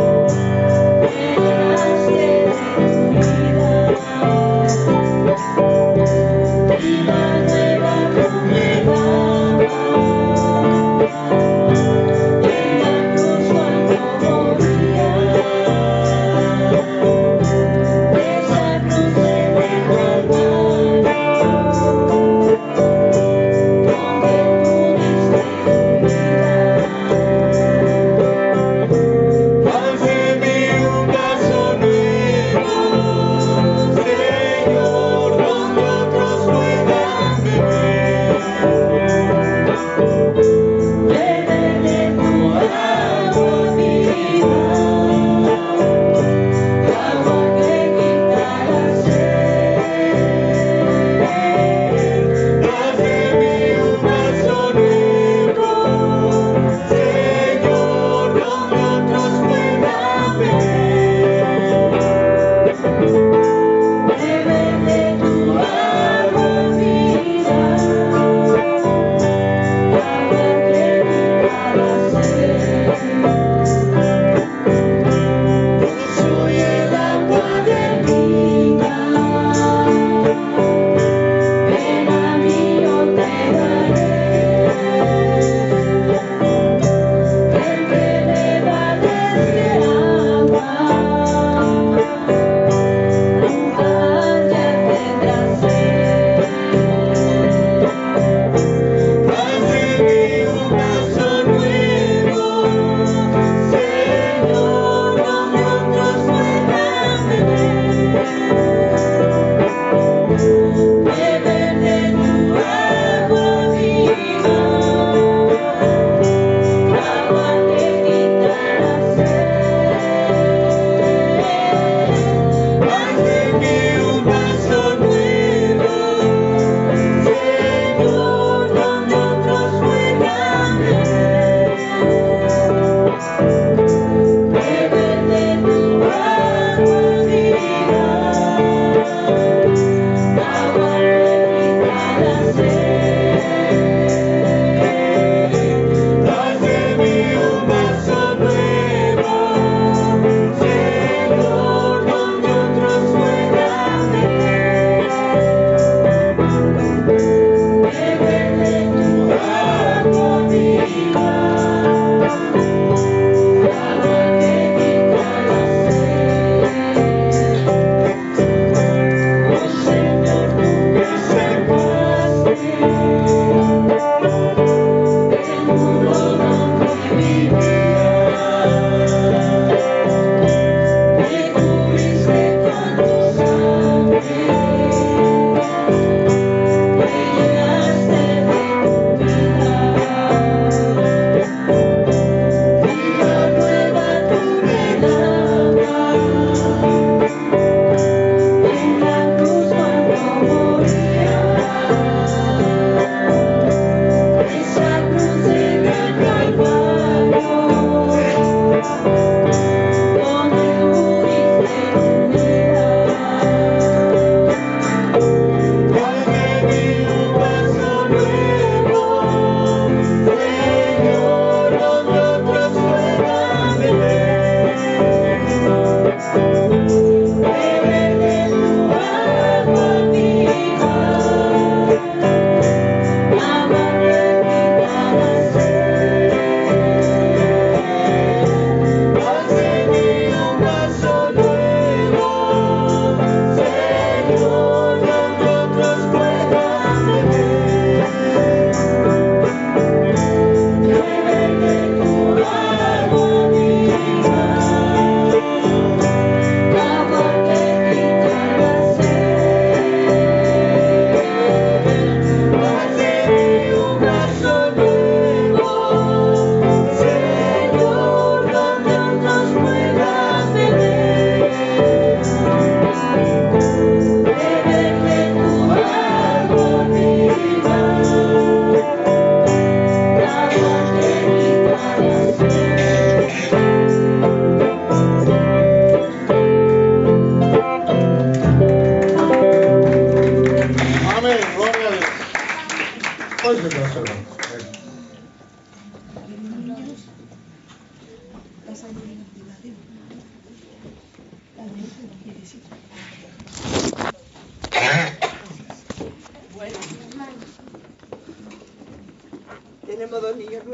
casa de Piladelfia. La gente no quiere decir. Bueno, tenemos 2 niños nuevos.